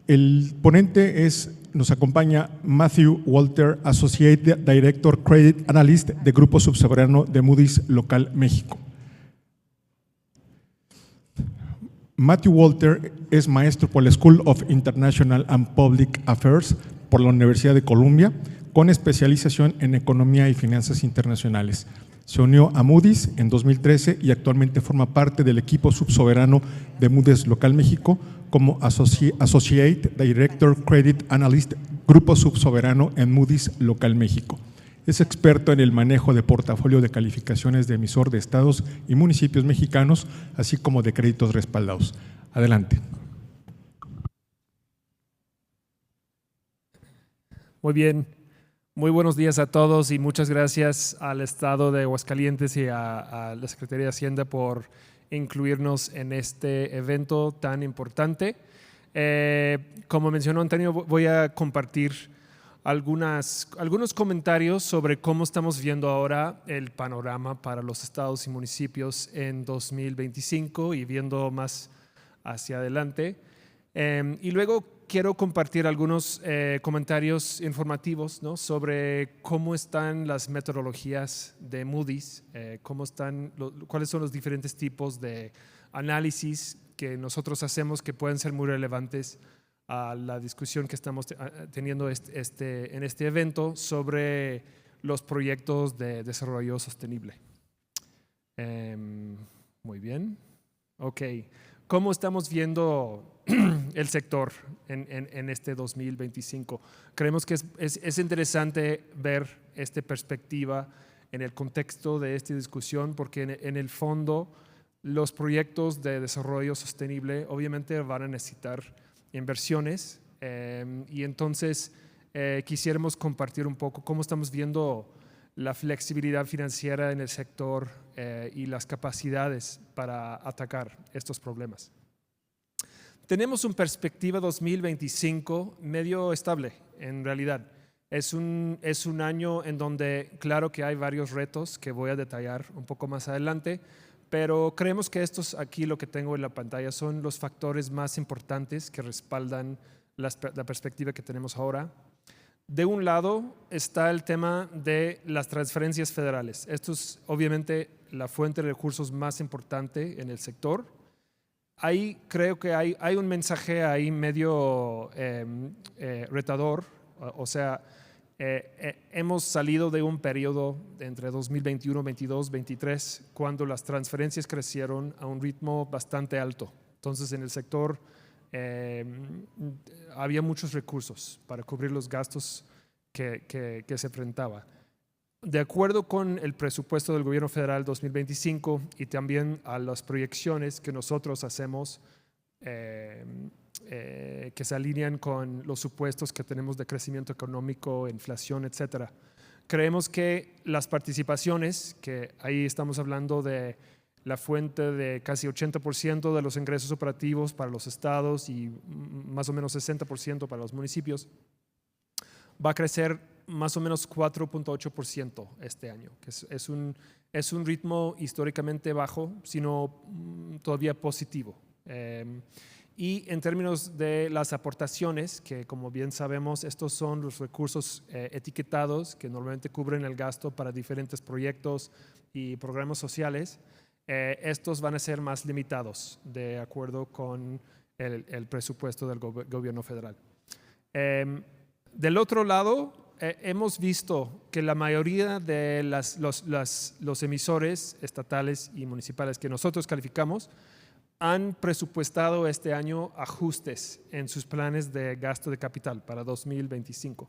El ponente nos acompaña Matthew Walter, Associate Director Credit Analyst de Grupo Subsoberano de Moody's Local México. Matthew Walter es maestro por la School of International and Public Affairs por la Universidad de Columbia, con especialización en Economía y Finanzas Internacionales. Se unió a Moody's en 2013 y actualmente forma parte del equipo subsoberano de Moody's Local México como Associate Director Credit Analyst, Grupo Subsoberano en Moody's Local México. Es experto en el manejo de portafolio de calificaciones de emisor de estados y municipios mexicanos, así como de créditos respaldados. Adelante. Muy bien. Muy buenos días a todos y muchas gracias al Estado de Aguascalientes y a la Secretaría de Hacienda por incluirnos en este evento tan importante. Como mencionó Antonio, voy a compartir algunos comentarios sobre cómo estamos viendo ahora el panorama para los estados y municipios en 2025 y viendo más hacia adelante. Y luego quiero compartir algunos comentarios informativos, ¿no?, sobre cómo están las metodologías de Moody's, cuáles son los diferentes tipos de análisis que nosotros hacemos que pueden ser muy relevantes a la discusión que estamos teniendo en este evento sobre los proyectos de desarrollo sostenible. Muy bien. Ok. ¿Cómo estamos viendo el sector en este 2025? Creemos que es interesante ver esta perspectiva en el contexto de esta discusión porque en el fondo los proyectos de desarrollo sostenible obviamente van a necesitar inversiones y entonces quisiéramos compartir un poco cómo estamos viendo la flexibilidad financiera en el sector y las capacidades para atacar estos problemas. Tenemos una perspectiva 2025 medio estable, en realidad. Es un año en donde, claro que hay varios retos que voy a detallar un poco más adelante, pero creemos que estos aquí, lo que tengo en la pantalla, son los factores más importantes que respaldan la perspectiva que tenemos ahora. De un lado está el tema de las transferencias federales. Esto es obviamente la fuente de recursos más importante en el sector. Ahí creo que hay un mensaje ahí medio retador, o sea, hemos salido de un periodo entre 2021, 22, 23, cuando las transferencias crecieron a un ritmo bastante alto. Entonces, en el sector había muchos recursos para cubrir los gastos que se enfrentaba. De acuerdo con el presupuesto del gobierno federal 2025 y también a las proyecciones que nosotros hacemos, que se alinean con los supuestos que tenemos de crecimiento económico, inflación, etcétera. Creemos que las participaciones, que ahí estamos hablando de la fuente de casi 80% de los ingresos operativos para los estados y más o menos 60% para los municipios, va a crecer más o menos 4.8% este año, que es un ritmo históricamente bajo, sino todavía positivo. Y en términos de las aportaciones, que como bien sabemos, estos son los recursos etiquetados que normalmente cubren el gasto para diferentes proyectos y programas sociales, estos van a ser más limitados de acuerdo con el presupuesto del gobierno federal. Del otro lado, hemos visto que la mayoría de los emisores estatales y municipales que nosotros calificamos han presupuestado este año ajustes en sus planes de gasto de capital para 2025.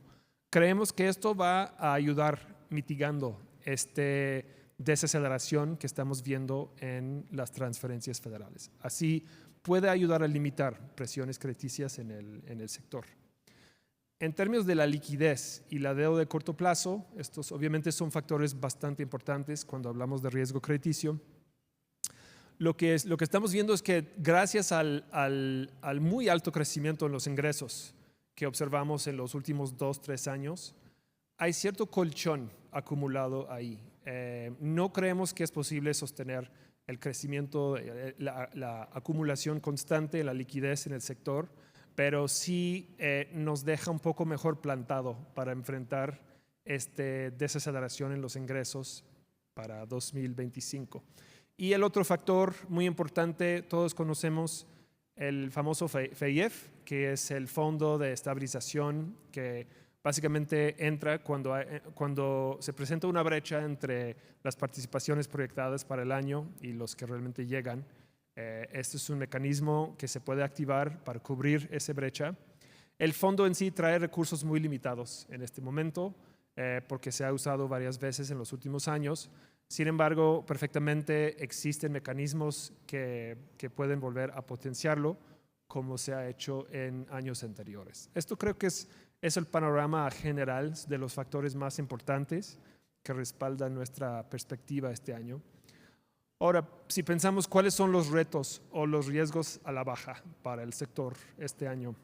Creemos que esto va a ayudar mitigando esta desaceleración que estamos viendo en las transferencias federales. Así puede ayudar a limitar presiones crediticias en el sector. En términos de la liquidez y la deuda de corto plazo, estos obviamente son factores bastante importantes cuando hablamos de riesgo crediticio. Lo que estamos viendo es que gracias al muy alto crecimiento en los ingresos que observamos en los últimos 2-3 años, hay cierto colchón acumulado ahí. No creemos que es posible sostener el crecimiento, la acumulación constante de la liquidez en el sector, pero sí nos deja un poco mejor plantado para enfrentar esta desaceleración en los ingresos para 2025. Y el otro factor muy importante, todos conocemos el famoso FEIEF, que es el Fondo de Estabilización que básicamente entra cuando se presenta una brecha entre las participaciones proyectadas para el año y los que realmente llegan. Este es un mecanismo que se puede activar para cubrir esa brecha. El fondo en sí trae recursos muy limitados en este momento porque se ha usado varias veces en los últimos años. Sin embargo, perfectamente existen mecanismos que pueden volver a potenciarlo como se ha hecho en años anteriores. Esto creo que es el panorama general de los factores más importantes que respaldan nuestra perspectiva este año. Ahora, si pensamos cuáles son los retos o los riesgos a la baja para el sector este año.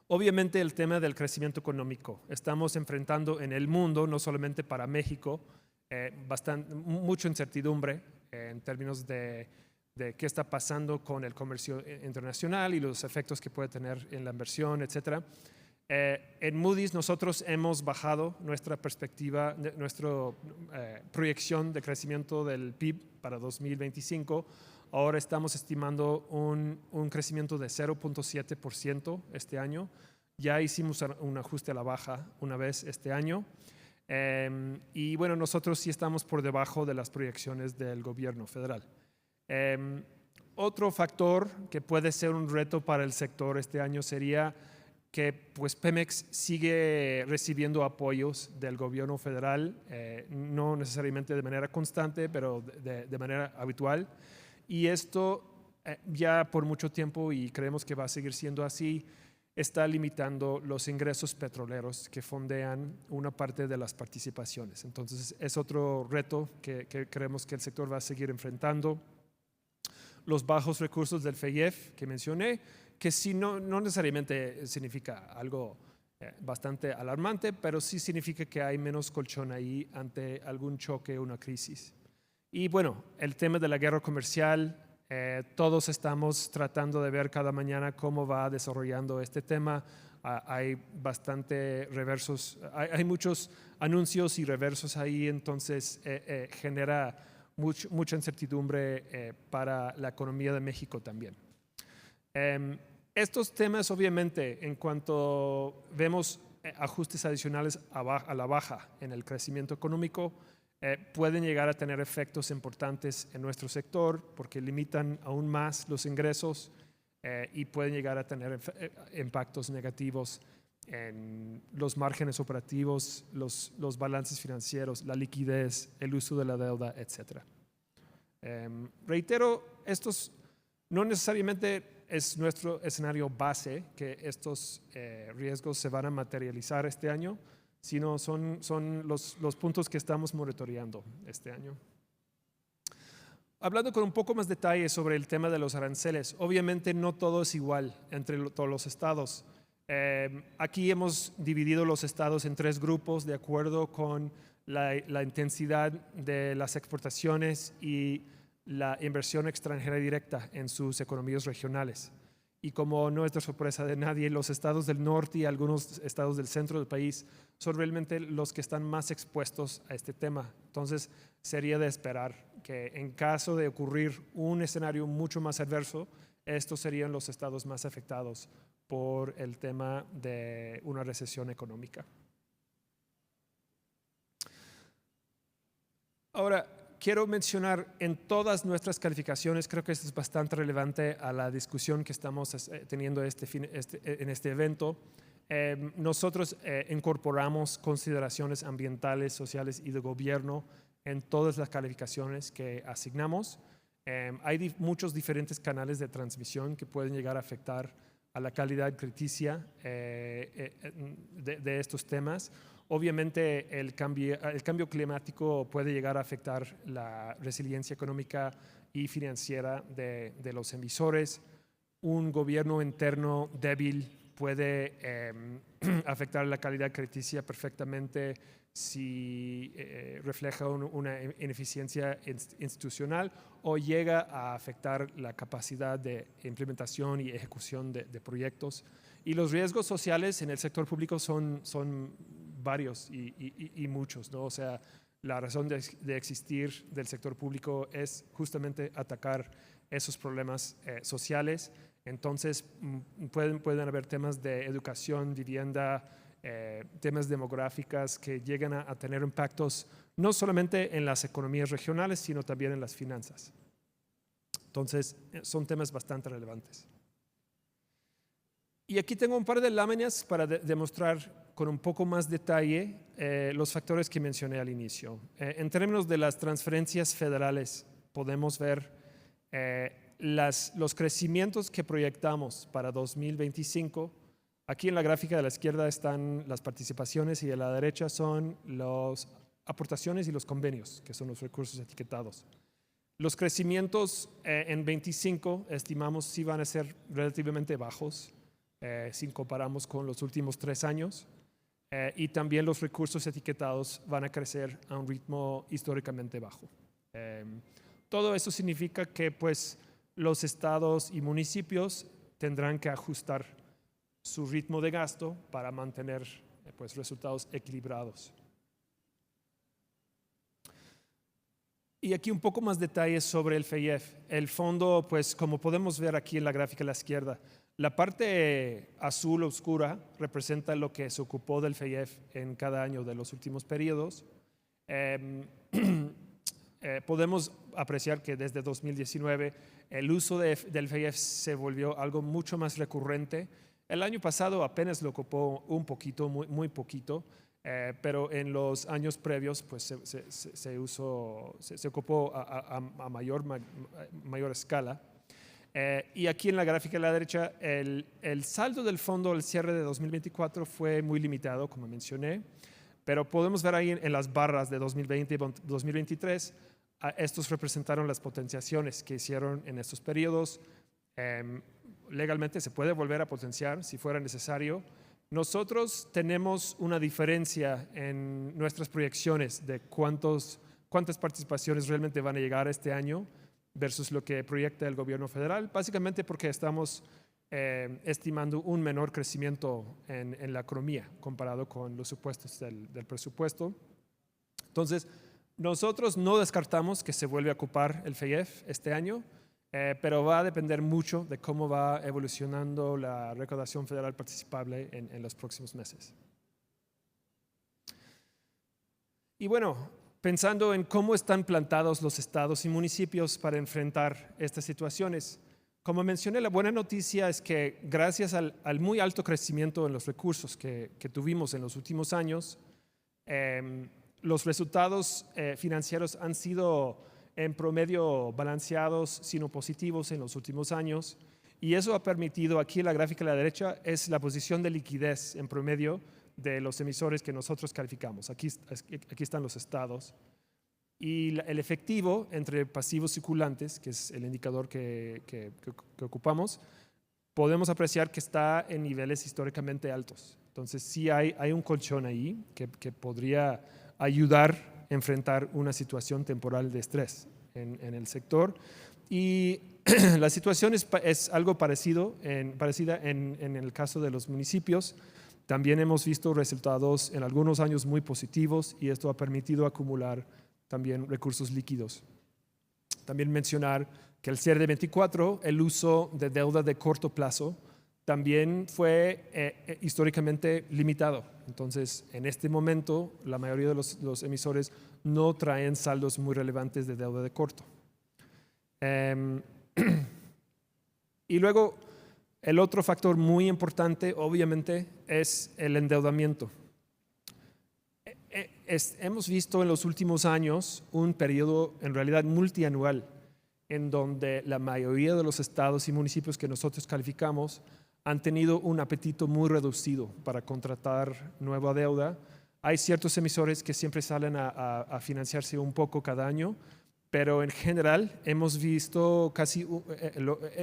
Obviamente el tema del crecimiento económico. Estamos enfrentando en el mundo, no solamente para México, mucha incertidumbre en términos de qué está pasando con el comercio internacional y los efectos que puede tener en la inversión, etcétera. En Moody's nosotros hemos bajado nuestra perspectiva, nuestra proyección de crecimiento del PIB para 2025. Ahora estamos estimando un crecimiento de 0.7% este año. Ya hicimos un ajuste a la baja una vez este año. Y bueno, nosotros sí estamos por debajo de las proyecciones del gobierno federal. Otro factor que puede ser un reto para el sector este año sería que pues Pemex sigue recibiendo apoyos del gobierno federal, no necesariamente de manera constante, pero de manera habitual. Y esto ya por mucho tiempo, y creemos que va a seguir siendo así, está limitando los ingresos petroleros que fondean una parte de las participaciones. Entonces es otro reto que creemos que el sector va a seguir enfrentando. Los bajos recursos del FEIEF que mencioné, que sí no necesariamente significa algo bastante alarmante, pero sí significa que hay menos colchón ahí ante algún choque o una crisis. Y bueno, el tema de la guerra comercial, todos estamos tratando de ver cada mañana cómo va desarrollando este tema. Hay bastante reversos, hay muchos anuncios y reversos ahí, entonces genera mucha incertidumbre para la economía de México también. Estos temas, obviamente, en cuanto vemos ajustes adicionales a la baja en el crecimiento económico, pueden llegar a tener efectos importantes en nuestro sector porque limitan aún más los ingresos y pueden llegar a tener impactos negativos en los márgenes operativos, los balances financieros, la liquidez, el uso de la deuda, etc. Reitero, estos no necesariamente es nuestro escenario base que estos riesgos se van a materializar este año, sino son los puntos que estamos monitoreando este año. Hablando con un poco más detalle sobre el tema de los aranceles, obviamente no todo es igual entre todos los estados. Aquí hemos dividido los estados en 3 grupos de acuerdo con la intensidad de las exportaciones y la inversión extranjera directa en sus economías regionales. Y como no es de sorpresa de nadie, los estados del norte y algunos estados del centro del país son realmente los que están más expuestos a este tema. Entonces, sería de esperar que en caso de ocurrir un escenario mucho más adverso, estos serían los estados más afectados por el tema de una recesión económica. Ahora, quiero mencionar en todas nuestras calificaciones, creo que esto es bastante relevante a la discusión que estamos teniendo en este evento. Nosotros incorporamos consideraciones ambientales, sociales y de gobierno en todas las calificaciones que asignamos. Hay muchos diferentes canales de transmisión que pueden llegar a afectar a la calidad crediticia de estos temas. Obviamente el cambio climático puede llegar a afectar la resiliencia económica y financiera de los emisores. Un gobierno interno débil puede afectar la calidad crediticia perfectamente si refleja una ineficiencia institucional o llega a afectar la capacidad de implementación y ejecución de proyectos. Y los riesgos sociales en el sector público son varios y muchos, ¿no? O sea, la razón de existir del sector público es justamente atacar esos problemas sociales. Entonces, pueden haber temas de educación, vivienda, temas demográficas que llegan a tener impactos no solamente en las economías regionales, sino también en las finanzas. Entonces, son temas bastante relevantes. Y aquí tengo un par de láminas para demostrar con un poco más detalle los factores que mencioné al inicio. En términos de las transferencias federales, podemos ver los crecimientos que proyectamos para 2025. Aquí en la gráfica de la izquierda están las participaciones y de la derecha son las aportaciones y los convenios, que son los recursos etiquetados. Los crecimientos en 25 estimamos sí van a ser relativamente bajos si comparamos con los últimos 3 años. Y también los recursos etiquetados van a crecer a un ritmo históricamente bajo. Todo eso significa que pues, los estados y municipios tendrán que ajustar su ritmo de gasto para mantener pues, resultados equilibrados. Y aquí un poco más detalles sobre el FEIEF. El fondo, pues como podemos ver aquí en la gráfica a la izquierda, la parte azul oscura representa lo que se ocupó del FEIEF en cada año de los últimos periodos. Podemos apreciar que desde 2019 el uso del FEIEF se volvió algo mucho más recurrente. El año pasado apenas lo ocupó un poquito, muy poquito, pero en los años previos pues, se ocupó a mayor escala. Y aquí en la gráfica de la derecha, el saldo del fondo al cierre de 2024 fue muy limitado, como mencioné, pero podemos ver ahí en las barras de 2020 y 2023, estos representaron las potenciaciones que hicieron en estos periodos. Legalmente se puede volver a potenciar si fuera necesario. Nosotros tenemos una diferencia en nuestras proyecciones de cuántas participaciones realmente van a llegar este año versus lo que proyecta el gobierno federal, básicamente porque estamos estimando un menor crecimiento en la economía comparado con los supuestos del presupuesto. Entonces, nosotros no descartamos que se vuelva a ocupar el FEIEF este año, pero va a depender mucho de cómo va evolucionando la recaudación federal participable en los próximos meses. Y bueno, pensando en cómo están plantados los estados y municipios para enfrentar estas situaciones. Como mencioné, la buena noticia es que gracias al muy alto crecimiento en los recursos que tuvimos en los últimos años, los resultados financieros han sido en promedio balanceados, sino positivos en los últimos años. Y eso ha permitido, aquí en la gráfica a la derecha, es la posición de liquidez en promedio de los emisores que nosotros calificamos. Aquí están los estados. Y el efectivo entre pasivos circulantes, que es el indicador que ocupamos, podemos apreciar que está en niveles históricamente altos. Entonces sí hay un colchón ahí que podría ayudar a enfrentar una situación temporal de estrés en el sector. Y la situación es algo parecida en el caso de los municipios. También hemos visto resultados en algunos años muy positivos y esto ha permitido acumular también recursos líquidos. También mencionar que al cierre de 24, el uso de deuda de corto plazo también fue históricamente limitado. Entonces, en este momento, la mayoría de los emisores no traen saldos muy relevantes de deuda de corto. Y luego, el otro factor muy importante, obviamente, es el endeudamiento. Hemos visto en los últimos años un periodo, en realidad, multianual, en donde la mayoría de los estados y municipios que nosotros calificamos han tenido un apetito muy reducido para contratar nueva deuda. Hay ciertos emisores que siempre salen a financiarse un poco cada año, pero en general hemos visto casi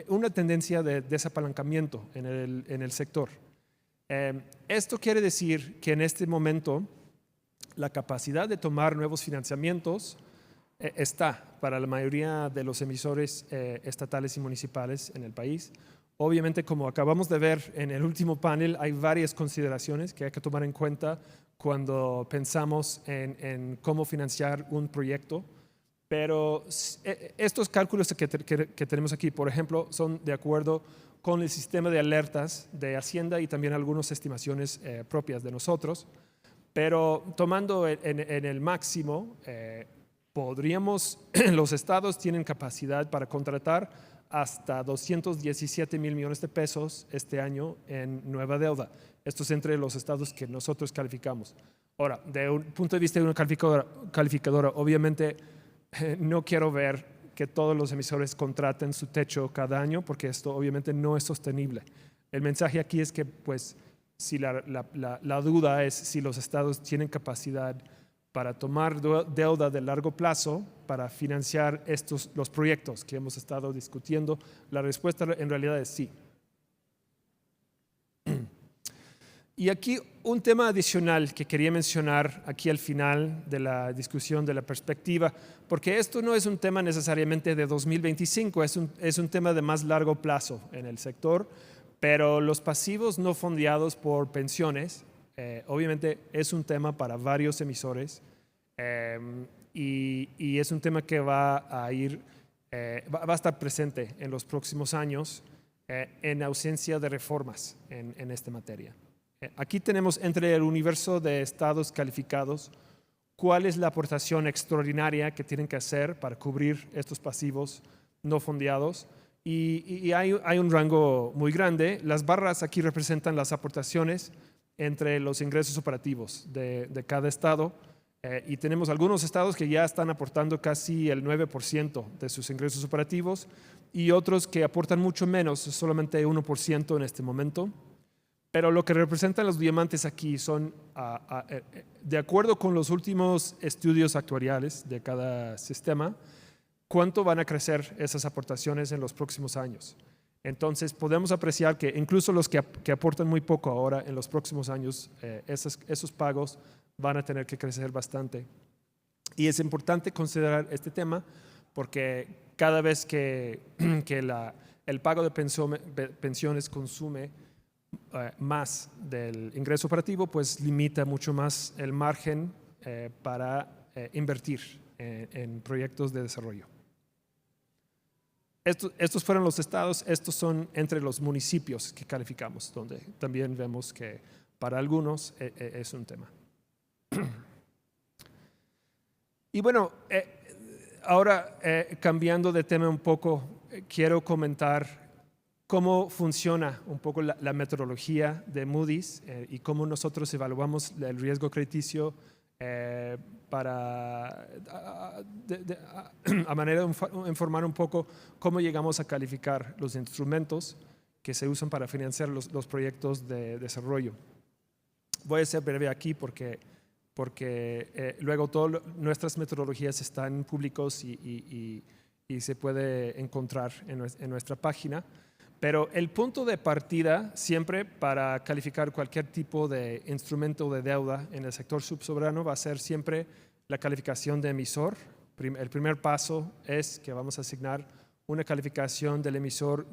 una tendencia de desapalancamiento en el sector. Esto quiere decir que en este momento la capacidad de tomar nuevos financiamientos está para la mayoría de los emisores estatales y municipales en el país. Obviamente, como acabamos de ver en el último panel, hay varias consideraciones que hay que tomar en cuenta cuando pensamos en cómo financiar un proyecto. Pero estos cálculos que tenemos aquí, por ejemplo, son de acuerdo con el sistema de alertas de Hacienda y también algunas estimaciones propias de nosotros. Pero tomando en el máximo, los estados tienen capacidad para contratar hasta 217 mil millones de pesos este año en nueva deuda. Esto es entre los estados que nosotros calificamos. Ahora, de un punto de vista de una calificadora, obviamente no quiero ver que todos los emisores contraten su techo cada año, porque esto obviamente no es sostenible. El mensaje aquí es que, pues, si la duda es si los estados tienen capacidad para tomar deuda de largo plazo para financiar los proyectos que hemos estado discutiendo, la respuesta en realidad es sí. Y aquí un tema adicional que quería mencionar aquí al final de la discusión de la perspectiva, porque esto no es un tema necesariamente de 2025, es un tema de más largo plazo en el sector, pero los pasivos no fondeados por pensiones, obviamente es un tema para varios emisores y es un tema que va a estar presente en los próximos años en ausencia de reformas en esta materia. Aquí tenemos entre el universo de estados calificados cuál es la aportación extraordinaria que tienen que hacer para cubrir estos pasivos no fondeados. Y hay un rango muy grande. Las barras aquí representan las aportaciones entre los ingresos operativos de cada estado. Y tenemos algunos estados que ya están aportando casi el 9% de sus ingresos operativos y otros que aportan mucho menos, solamente 1% en este momento. Pero lo que representan los diamantes aquí son, de acuerdo con los últimos estudios actuariales de cada sistema, cuánto van a crecer esas aportaciones en los próximos años. Entonces, podemos apreciar que incluso los que aportan muy poco ahora, en los próximos años, esos pagos van a tener que crecer bastante. Y es importante considerar este tema porque cada vez que el pago de pensiones consume más del ingreso operativo, pues limita mucho más el margen para invertir en proyectos de desarrollo. Estos fueron los estados, estos son entre los municipios que calificamos, donde también vemos que para algunos es un tema. Y bueno, ahora cambiando de tema un poco, quiero comentar cómo funciona un poco la metodología de Moody's y cómo nosotros evaluamos el riesgo crediticio a manera de informar un poco cómo llegamos a calificar los instrumentos que se usan para financiar los proyectos de desarrollo. Voy a ser breve aquí porque luego todas nuestras metodologías están públicos y se puede encontrar en nuestra página. Pero el punto de partida siempre para calificar cualquier tipo de instrumento de deuda en el sector subsoberano va a ser siempre la calificación de emisor. El primer paso es que vamos a asignar una calificación del emisor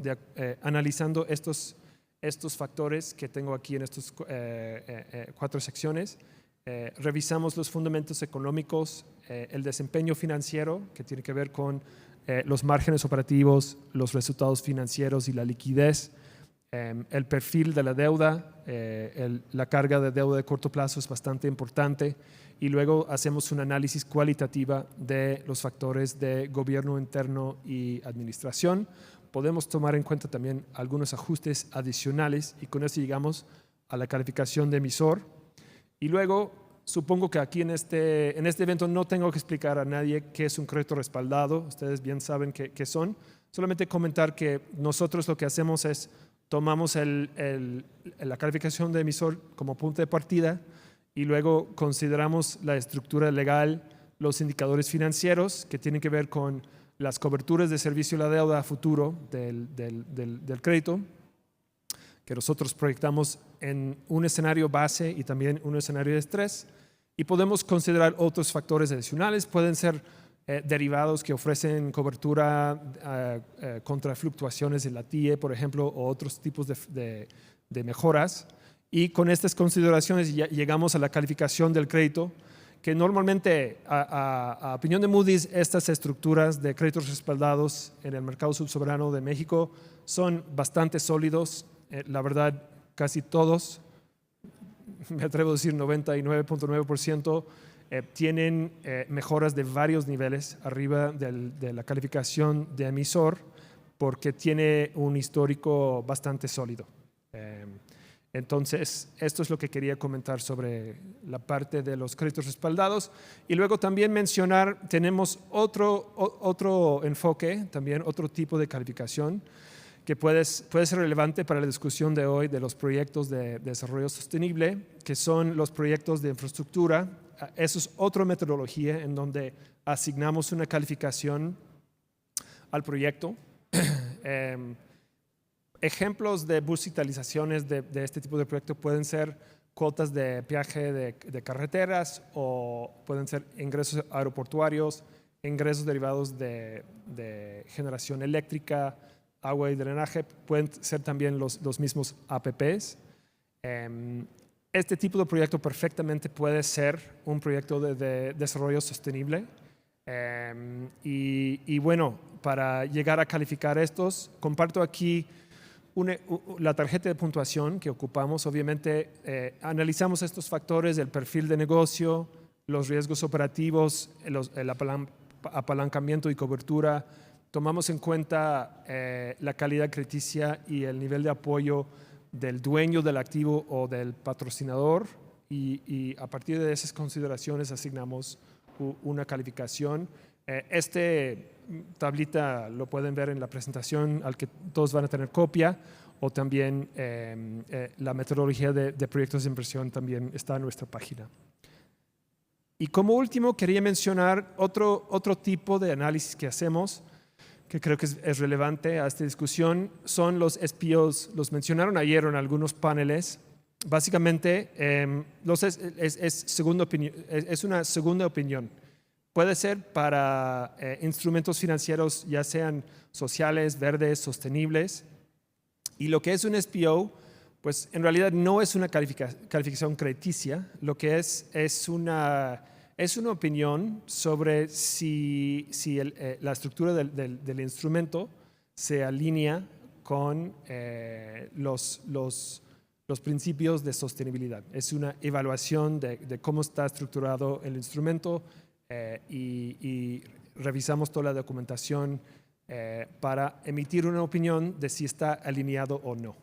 analizando estos factores que tengo aquí en estas 4 secciones. Revisamos los fundamentos económicos, el desempeño financiero que tiene que ver con los márgenes operativos, los resultados financieros y la liquidez, el perfil de la deuda, la carga de deuda de corto plazo es bastante importante y luego hacemos un análisis cualitativo de los factores de gobierno interno y administración. Podemos tomar en cuenta también algunos ajustes adicionales y con eso llegamos a la calificación de emisor. Y luego, supongo que aquí en este evento no tengo que explicar a nadie qué es un crédito respaldado. Ustedes bien saben qué son. Solamente comentar que nosotros lo que hacemos es tomamos la calificación de emisor como punto de partida y luego consideramos la estructura legal, los indicadores financieros que tienen que ver con las coberturas de servicio de la deuda a futuro del crédito. que nosotros proyectamos en un escenario base y también un escenario de estrés. Y podemos considerar otros factores adicionales. Pueden ser derivados que ofrecen cobertura contra fluctuaciones de la TIE, por ejemplo, o otros tipos de mejoras. Y con estas consideraciones ya llegamos a la calificación del crédito, que normalmente, a opinión de Moody's, estas estructuras de créditos respaldados en el mercado subsoberano de México son bastante sólidos. La verdad, casi todos, me atrevo a decir 99.9%, tienen mejoras de varios niveles arriba de la calificación de emisor, porque tiene un histórico bastante sólido. Entonces, esto es lo que quería comentar sobre la parte de los créditos respaldados. Y luego también mencionar, tenemos otro enfoque, también otro tipo de calificación que puede ser relevante para la discusión de hoy de los proyectos de desarrollo sostenible, que son los proyectos de infraestructura. Eso es otra metodología en donde asignamos una calificación al proyecto. Ejemplos de bursitalizaciones de este tipo de proyecto pueden ser cuotas de peaje de carreteras, o pueden ser ingresos aeroportuarios, ingresos derivados de generación eléctrica, agua y drenaje. Pueden ser también los mismos APPs. Este tipo de proyecto perfectamente puede ser un proyecto de desarrollo sostenible. Y bueno, para llegar a calificar estos, comparto aquí la tarjeta de puntuación que ocupamos. Obviamente analizamos estos factores del perfil de negocio, los riesgos operativos, el apalancamiento y cobertura. Tomamos en cuenta la calidad crediticia y el nivel de apoyo del dueño del activo o del patrocinador, y a partir de esas consideraciones asignamos una calificación. Tablita lo pueden ver en la presentación, al que todos van a tener copia, o también la metodología de proyectos de inversión también está en nuestra página. Y como último, quería mencionar otro tipo de análisis que hacemos, que creo que es relevante a esta discusión, son los SPOs. Los mencionaron ayer en algunos paneles. Básicamente, es una segunda opinión. Puede ser para instrumentos financieros, ya sean sociales, verdes, sostenibles. Y lo que es un SPO, pues en realidad no es una calificación crediticia. Lo que es una opinión sobre si la estructura del instrumento se alinea con los principios de sostenibilidad. Es una evaluación de cómo está estructurado el instrumento, y revisamos toda la documentación para emitir una opinión de si está alineado o no.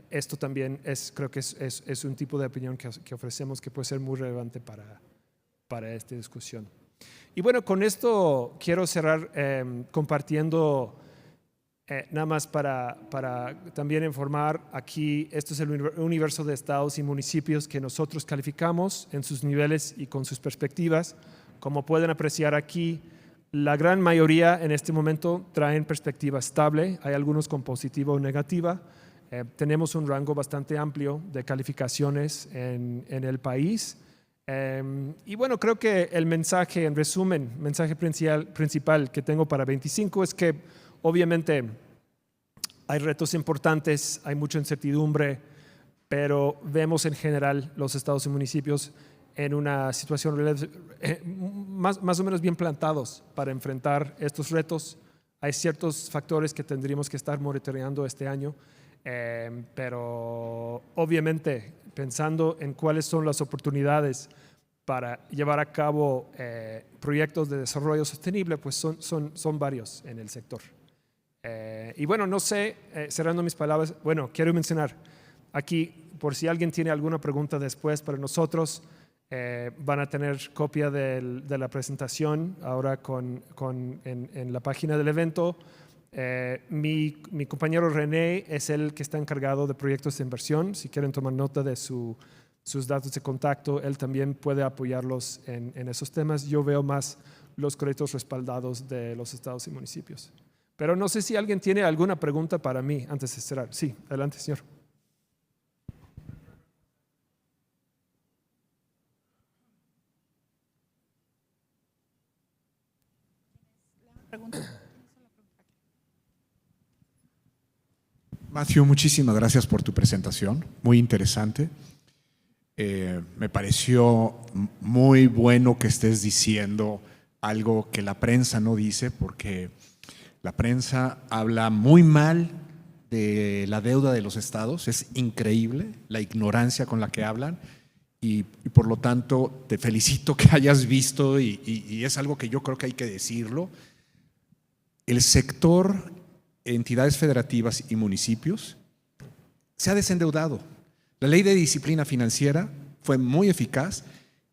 Esto también creo que es un tipo de opinión que ofrecemos, que puede ser muy relevante para esta discusión. Y bueno, con esto quiero cerrar compartiendo, nada más para también informar aquí. Esto es el universo de estados y municipios que nosotros calificamos en sus niveles y con sus perspectivas. Como pueden apreciar aquí, la gran mayoría en este momento traen perspectiva estable. Hay algunos con positiva o negativa. Tenemos un rango bastante amplio de calificaciones en el país. Y bueno, creo que el mensaje, en resumen, mensaje principal que tengo para 25 es que obviamente hay retos importantes, hay mucha incertidumbre, pero vemos en general los estados y municipios en una situación más o menos bien plantados para enfrentar estos retos. Hay ciertos factores que tendríamos que estar monitoreando este año, pero obviamente pensando en cuáles son las oportunidades para llevar a cabo proyectos de desarrollo sostenible, pues son varios en el sector. Y bueno, no sé, cerrando mis palabras, bueno, quiero mencionar aquí, por si alguien tiene alguna pregunta después para nosotros, van a tener copia de la presentación ahora en la página del evento. Mi compañero René es el que está encargado de proyectos de inversión. Si quieren tomar nota de sus datos de contacto, él también puede apoyarlos en esos temas. Yo veo más los créditos respaldados de los estados y municipios. Pero no sé si alguien tiene alguna pregunta para mí antes de cerrar. Sí, adelante, señor. Matthew, muchísimas gracias por tu presentación, muy interesante. Me pareció muy bueno que estés diciendo algo que la prensa no dice, porque la prensa habla muy mal de la deuda de los estados. Es increíble la ignorancia con la que hablan y por lo tanto te felicito que hayas visto y es algo que yo creo que hay que decirlo. El sector entidades federativas y municipios se ha desendeudado. La ley de disciplina financiera fue muy eficaz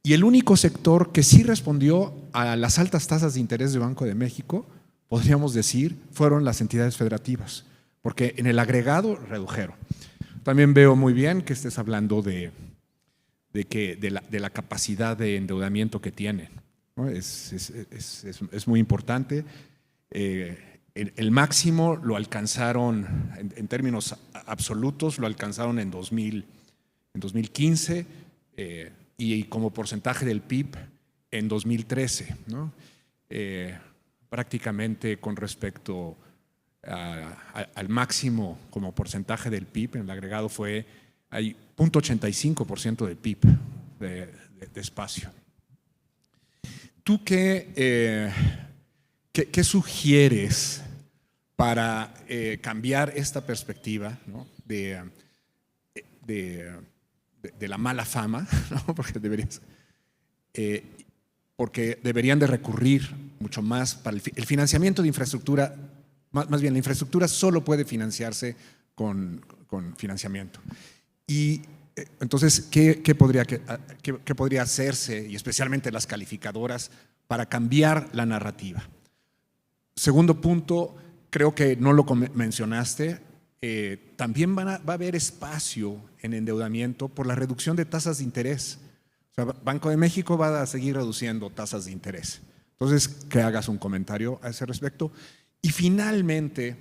y el único sector que sí respondió a las altas tasas de interés del Banco de México, podríamos decir, fueron las entidades federativas, porque en el agregado redujeron. También veo muy bien que estés hablando de la capacidad de endeudamiento que tienen, ¿no? Es muy importante. El máximo lo alcanzaron, en términos absolutos, lo alcanzaron en 2015 y como porcentaje del PIB en 2013, ¿no? Prácticamente con respecto al máximo como porcentaje del PIB, en el agregado fue 0.85% del PIB de espacio. ¿Tú qué sugieres para cambiar esta perspectiva, ¿no? de la mala fama, ¿no? Porque deberían de recurrir mucho más para el financiamiento de infraestructura, más bien la infraestructura solo puede financiarse con financiamiento. Y entonces, ¿qué podría hacerse, y especialmente las calificadoras, para cambiar la narrativa? Segundo punto, creo que no lo mencionaste, también va a haber espacio en endeudamiento por la reducción de tasas de interés. O sea, Banco de México va a seguir reduciendo tasas de interés. Entonces, que hagas un comentario a ese respecto. Y finalmente,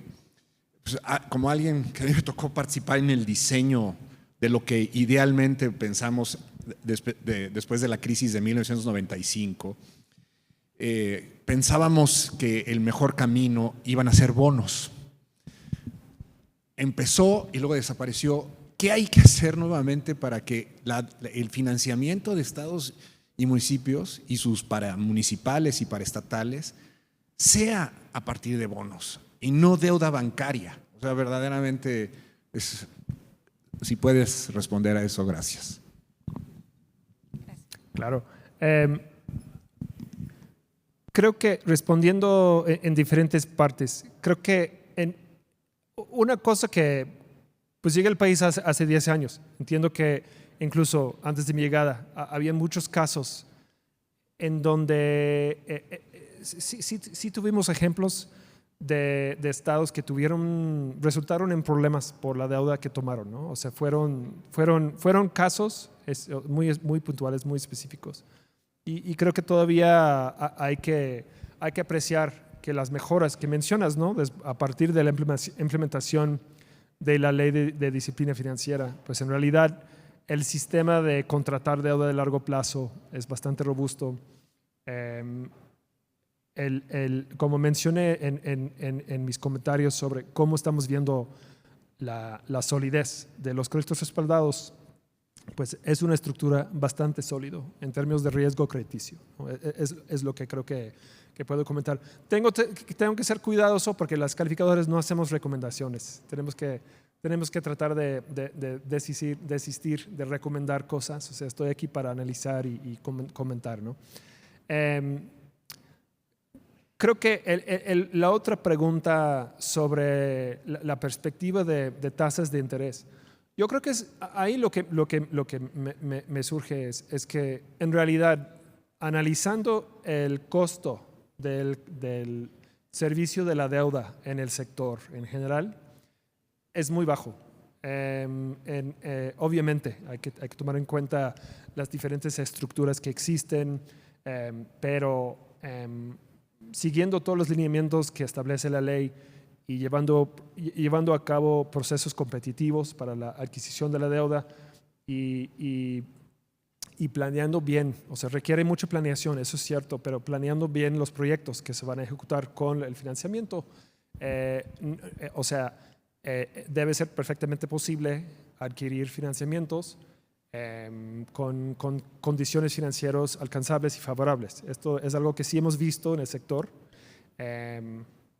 pues, como alguien que a mí me tocó participar en el diseño de lo que idealmente pensamos después de la crisis de 1995, pensábamos que el mejor camino iban a ser bonos. Empezó y luego desapareció. ¿Qué hay que hacer nuevamente para que el financiamiento de estados y municipios y sus paramunicipales y paraestatales sea a partir de bonos y no deuda bancaria? O sea, verdaderamente, si puedes responder a eso, gracias. Claro. Creo que respondiendo en diferentes partes, creo que una cosa que pues llegué al país hace 10 años, entiendo que incluso antes de mi llegada había muchos casos en donde sí tuvimos ejemplos de estados que resultaron en problemas por la deuda que tomaron, ¿no? O sea, fueron casos muy puntuales, muy específicos. Y creo que todavía hay que apreciar que las mejoras que mencionas, ¿no? A partir de la implementación de la ley de disciplina financiera, pues en realidad el sistema de contratar deuda de largo plazo es bastante robusto. Como mencioné en mis comentarios sobre cómo estamos viendo la solidez de los créditos respaldados, pues es una estructura bastante sólido en términos de riesgo crediticio, ¿no? Es lo que creo que puedo comentar. Tengo que ser cuidadoso porque las calificadoras no hacemos recomendaciones. Tenemos que tratar de desistir de recomendar cosas. O sea, estoy aquí para analizar y comentar, ¿no? Creo que la otra pregunta sobre la perspectiva de tasas de interés, yo creo que es ahí lo que me surge es que en realidad analizando el costo del servicio de la deuda en el sector en general es muy bajo. Obviamente hay que tomar en cuenta las diferentes estructuras que existen, pero siguiendo todos los lineamientos que establece la ley y llevando a cabo procesos competitivos para la adquisición de la deuda y planeando bien. O sea, requiere mucha planeación, eso es cierto, pero planeando bien los proyectos que se van a ejecutar con el financiamiento. Debe ser perfectamente posible adquirir financiamientos con condiciones financieras alcanzables y favorables. Esto es algo que sí hemos visto en el sector,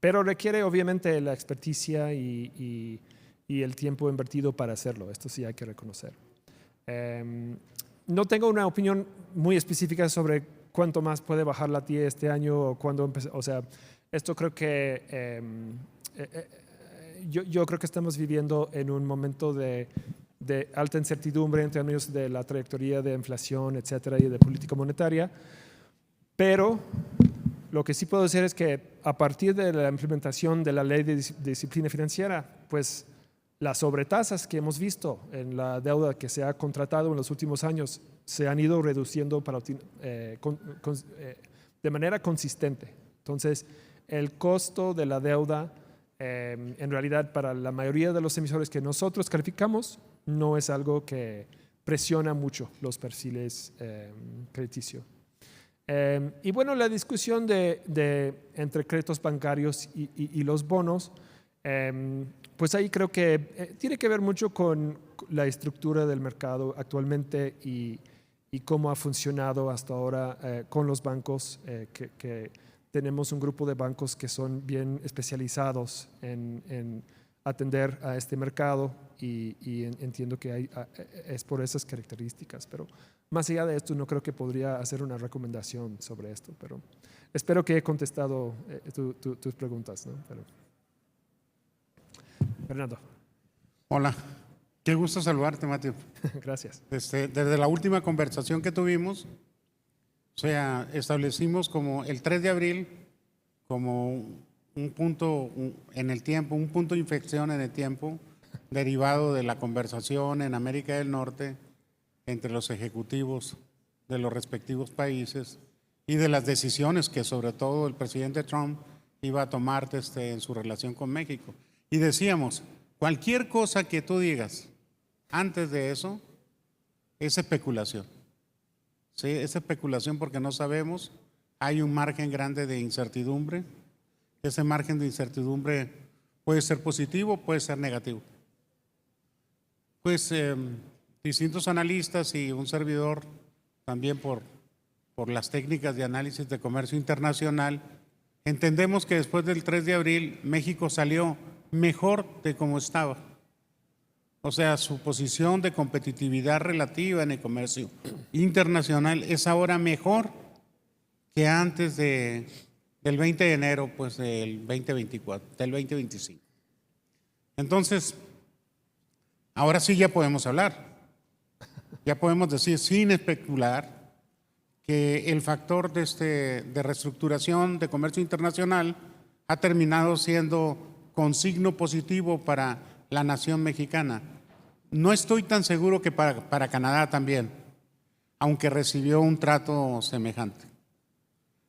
pero requiere obviamente la experticia y el tiempo invertido para hacerlo. Esto sí hay que reconocer. No tengo una opinión muy específica sobre cuánto más puede bajar la TIE este año o cuándo empezar. O sea, esto creo que yo creo que estamos viviendo en un momento de alta incertidumbre en términos de la trayectoria de inflación, etcétera, y de política monetaria. Pero lo que sí puedo decir es que a partir de la implementación de la ley de disciplina financiera, pues las sobretasas que hemos visto en la deuda que se ha contratado en los últimos años se han ido reduciendo de manera consistente. Entonces, el costo de la deuda, en realidad, para la mayoría de los emisores que nosotros calificamos, no es algo que presiona mucho los perfiles crediticios. Y bueno, la discusión entre créditos bancarios y los bonos, pues ahí creo que tiene que ver mucho con la estructura del mercado actualmente y cómo ha funcionado hasta ahora con los bancos, que tenemos un grupo de bancos que son bien especializados en atender a este mercado y entiendo que es por esas características, pero más allá de esto no creo que podría hacer una recomendación sobre esto, pero espero que he contestado tus preguntas, ¿no? Fernando. Hola, qué gusto saludarte, Mateo. Gracias. Desde la última conversación que tuvimos, o sea, establecimos como el 3 de abril como un punto en el tiempo, un punto de inflexión en el tiempo, derivado de la conversación en América del Norte entre los ejecutivos de los respectivos países y de las decisiones que sobre todo el presidente Trump iba a tomar en su relación con México. Y decíamos, cualquier cosa que tú digas antes de eso es especulación. Sí, es especulación porque no sabemos, hay un margen grande de incertidumbre. Ese margen de incertidumbre puede ser positivo, puede ser negativo. Pues distintos analistas y un servidor, también por las técnicas de análisis de comercio internacional, entendemos que después del 3 de abril México salió mejor de como estaba. O sea, su posición de competitividad relativa en el comercio internacional es ahora mejor que antes del 20 de enero, pues del 2024, del 2025. Entonces, ahora sí ya podemos hablar. Ya podemos decir sin especular que el factor de reestructuración de comercio internacional ha terminado siendo con signo positivo para la nación mexicana. No estoy tan seguro que para Canadá también, aunque recibió un trato semejante.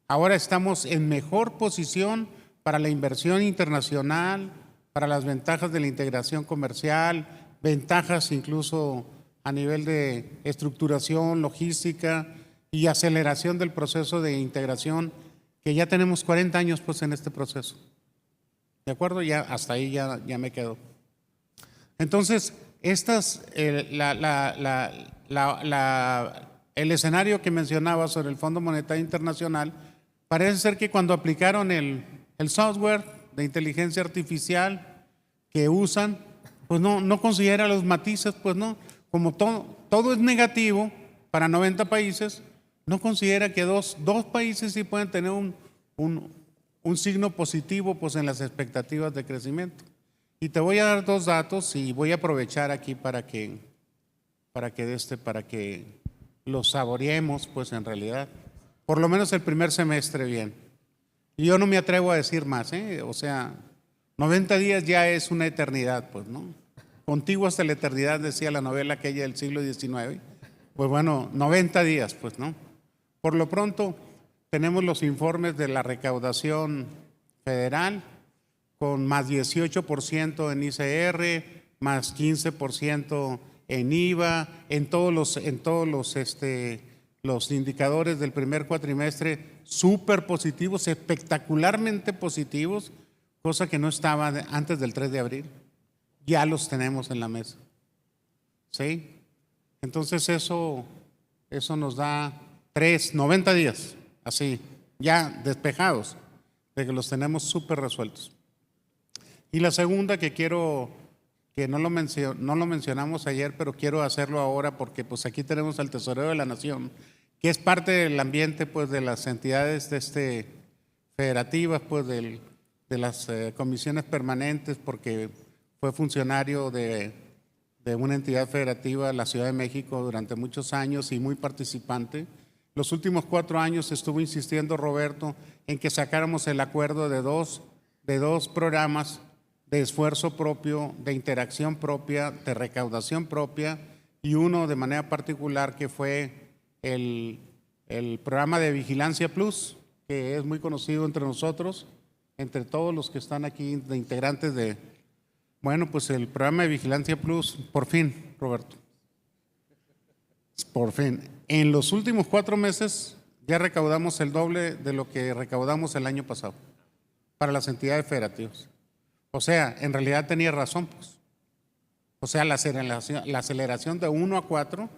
Ahora estamos en mejor posición para la inversión internacional, para las ventajas de la integración comercial, ventajas incluso a nivel de estructuración, logística y aceleración del proceso de integración, que ya tenemos 40 años pues en este proceso. ¿De acuerdo? Ya hasta ahí ya me quedo. Entonces, el escenario que mencionaba sobre el Fondo Monetario Internacional, parece ser que cuando aplicaron el software de inteligencia artificial que usan, pues no considera los matices, pues no, como todo es negativo para 90 países, no considera que dos países sí pueden tener un signo positivo pues en las expectativas de crecimiento. Y te voy a dar dos datos y voy a aprovechar aquí para que los saboreemos pues en realidad, por lo menos el primer semestre bien. Y yo no me atrevo a decir más, o sea, 90 días ya es una eternidad, pues, ¿no? Contigo hasta la eternidad, decía la novela aquella del siglo XIX. Pues bueno, 90 días, pues, ¿no? Por lo pronto, tenemos los informes de la recaudación federal, con más 18% en ICR, más 15% en IVA, en todos los indicadores del primer cuatrimestre súper positivos, espectacularmente positivos, cosa que no estaba antes del 3 de abril. Ya los tenemos en la mesa. ¿Sí? Entonces eso nos da 90 días, así, ya despejados, de que los tenemos súper resueltos. Y la segunda que no lo mencionamos ayer, pero quiero hacerlo ahora porque pues aquí tenemos al Tesorero de la Nación, que es parte del ambiente pues de las entidades federativas, pues de las comisiones permanentes, porque fue funcionario de una entidad federativa, la Ciudad de México, durante muchos años y muy participante. Los últimos 4 años estuvo insistiendo Roberto en que sacáramos el acuerdo de dos programas de esfuerzo propio, de interacción propia, de recaudación propia, y uno de manera particular que fue el programa de Vigilancia Plus, que es muy conocido entre nosotros, entre todos los que están aquí de integrantes de... Bueno, pues el programa de Vigilancia Plus, por fin, Roberto, por fin. En los últimos 4 meses ya recaudamos el doble de lo que recaudamos el año pasado para las entidades federativas. O sea, en realidad tenía razón, pues. O sea, la aceleración de 1 a 4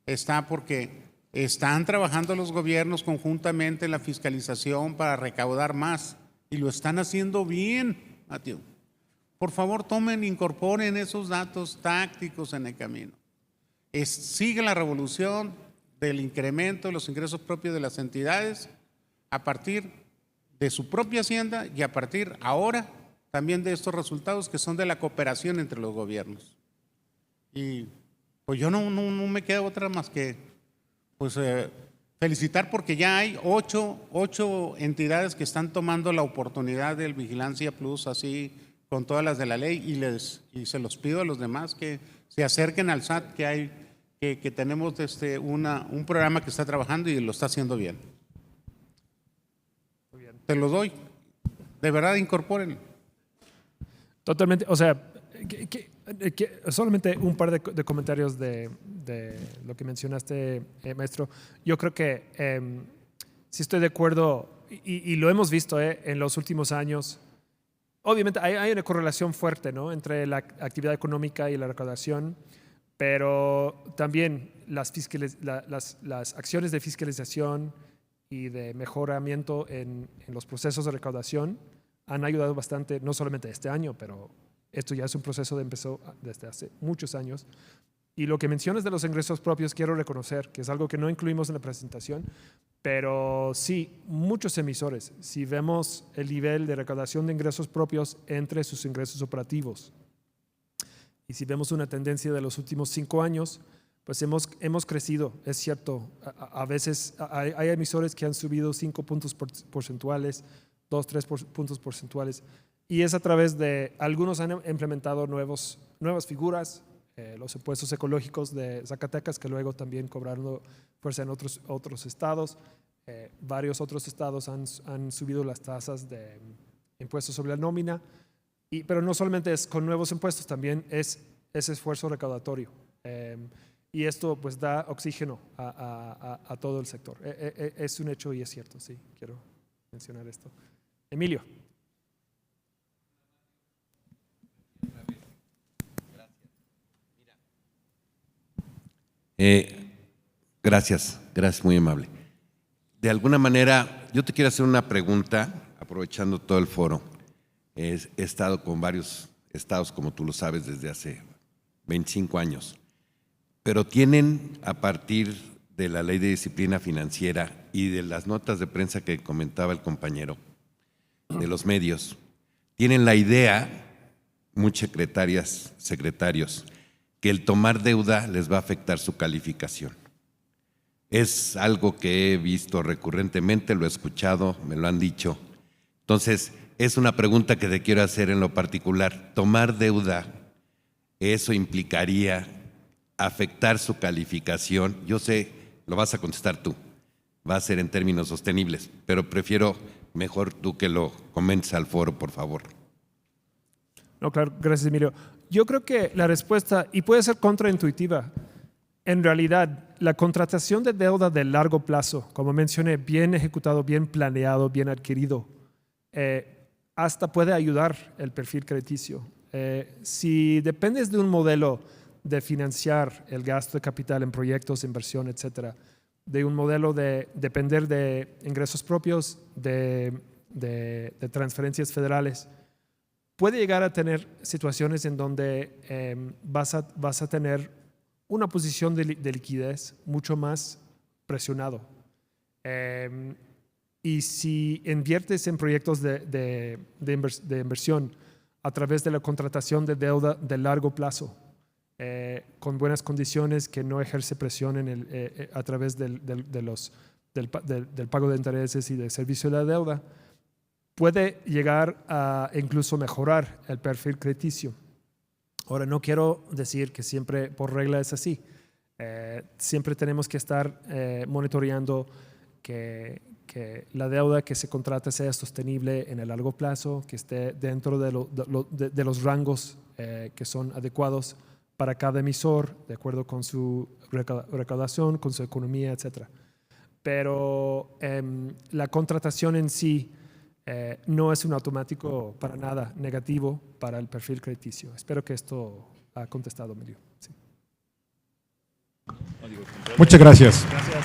está porque están trabajando los gobiernos conjuntamente en la fiscalización para recaudar más y lo están haciendo bien, Mateo. Por favor, incorporen esos datos tácticos en el camino. Sigue la revolución del incremento de los ingresos propios de las entidades a partir de su propia hacienda y a partir ahora también de estos resultados que son de la cooperación entre los gobiernos. Y pues yo no me queda otra más que pues, felicitar porque ya hay 8 entidades que están tomando la oportunidad del Vigilancia Plus así con todas las de la ley y se los pido a los demás que se acerquen al SAT que tenemos un programa que está trabajando y lo está haciendo bien. Muy bien. Te lo doy. De verdad, incorporen. Totalmente, o sea, solamente un par de comentarios de lo que mencionaste, maestro. Yo creo que sí estoy de acuerdo y lo hemos visto en los últimos años. Obviamente hay una correlación fuerte, ¿no?, entre la actividad económica y la recaudación, pero también las acciones de fiscalización y de mejoramiento en los procesos de recaudación han ayudado bastante, no solamente este año, pero esto ya es un proceso que empezó desde hace muchos años. Y lo que mencionas de los ingresos propios, quiero reconocer que es algo que no incluimos en la presentación, pero sí, muchos emisores, si vemos el nivel de recaudación de ingresos propios entre sus ingresos operativos, y si vemos una tendencia de los últimos 5 años, pues hemos crecido, es cierto. A veces hay emisores que han subido 5 puntos porcentuales, 2, 3 puntos porcentuales, y es a través de, algunos han implementado nuevas figuras, los impuestos ecológicos de Zacatecas, que luego también cobraron fuerza en otros estados. Varios otros estados han subido las tasas de impuestos sobre la nómina, pero no solamente es con nuevos impuestos, también es ese esfuerzo recaudatorio. Y esto pues da oxígeno a todo el sector. Es un hecho y es cierto, sí, quiero mencionar esto. Emilio. Gracias, muy amable. De alguna manera, yo te quiero hacer una pregunta, aprovechando todo el foro. He estado con varios estados, como tú lo sabes, desde hace 25 años, pero tienen, a partir de la Ley de Disciplina Financiera y de las notas de prensa que comentaba el compañero, de los medios, tienen la idea, muchos secretarios, que el tomar deuda les va a afectar su calificación. Es algo que he visto recurrentemente, lo he escuchado, me lo han dicho. Entonces, es una pregunta que te quiero hacer en lo particular. Tomar deuda, ¿eso implicaría afectar su calificación? Yo sé, lo vas a contestar tú. va a ser en términos sostenibles, pero prefiero mejor tú que lo comentes al foro, por favor. No, claro, gracias, Emilio. Yo creo que la respuesta, y puede ser contraintuitiva, en realidad la contratación de deuda de largo plazo, como mencioné, bien ejecutado, bien planeado, bien adquirido, hasta puede ayudar el perfil crediticio. Si dependes de un modelo de financiar el gasto de capital en proyectos, inversión, etcétera, de un modelo de depender de ingresos propios, de transferencias federales, puede llegar a tener situaciones en donde vas a tener una posición de liquidez mucho más presionado. Y si inviertes en proyectos de inversión a través de la contratación de deuda de largo plazo, con buenas condiciones, que no ejerce presión a través del pago de intereses y de servicio de la deuda, puede llegar a incluso mejorar el perfil crediticio. Ahora, no quiero decir que siempre por regla es así. Siempre tenemos que estar monitoreando que la deuda que se contrata sea sostenible en el largo plazo, que esté dentro de los rangos que son adecuados para cada emisor, de acuerdo con su recaudación, con su economía, etc. Pero la contratación en sí no es un automático para nada negativo para el perfil crediticio. Espero que esto ha contestado, Emilio. Sí. Muchas gracias. Gracias.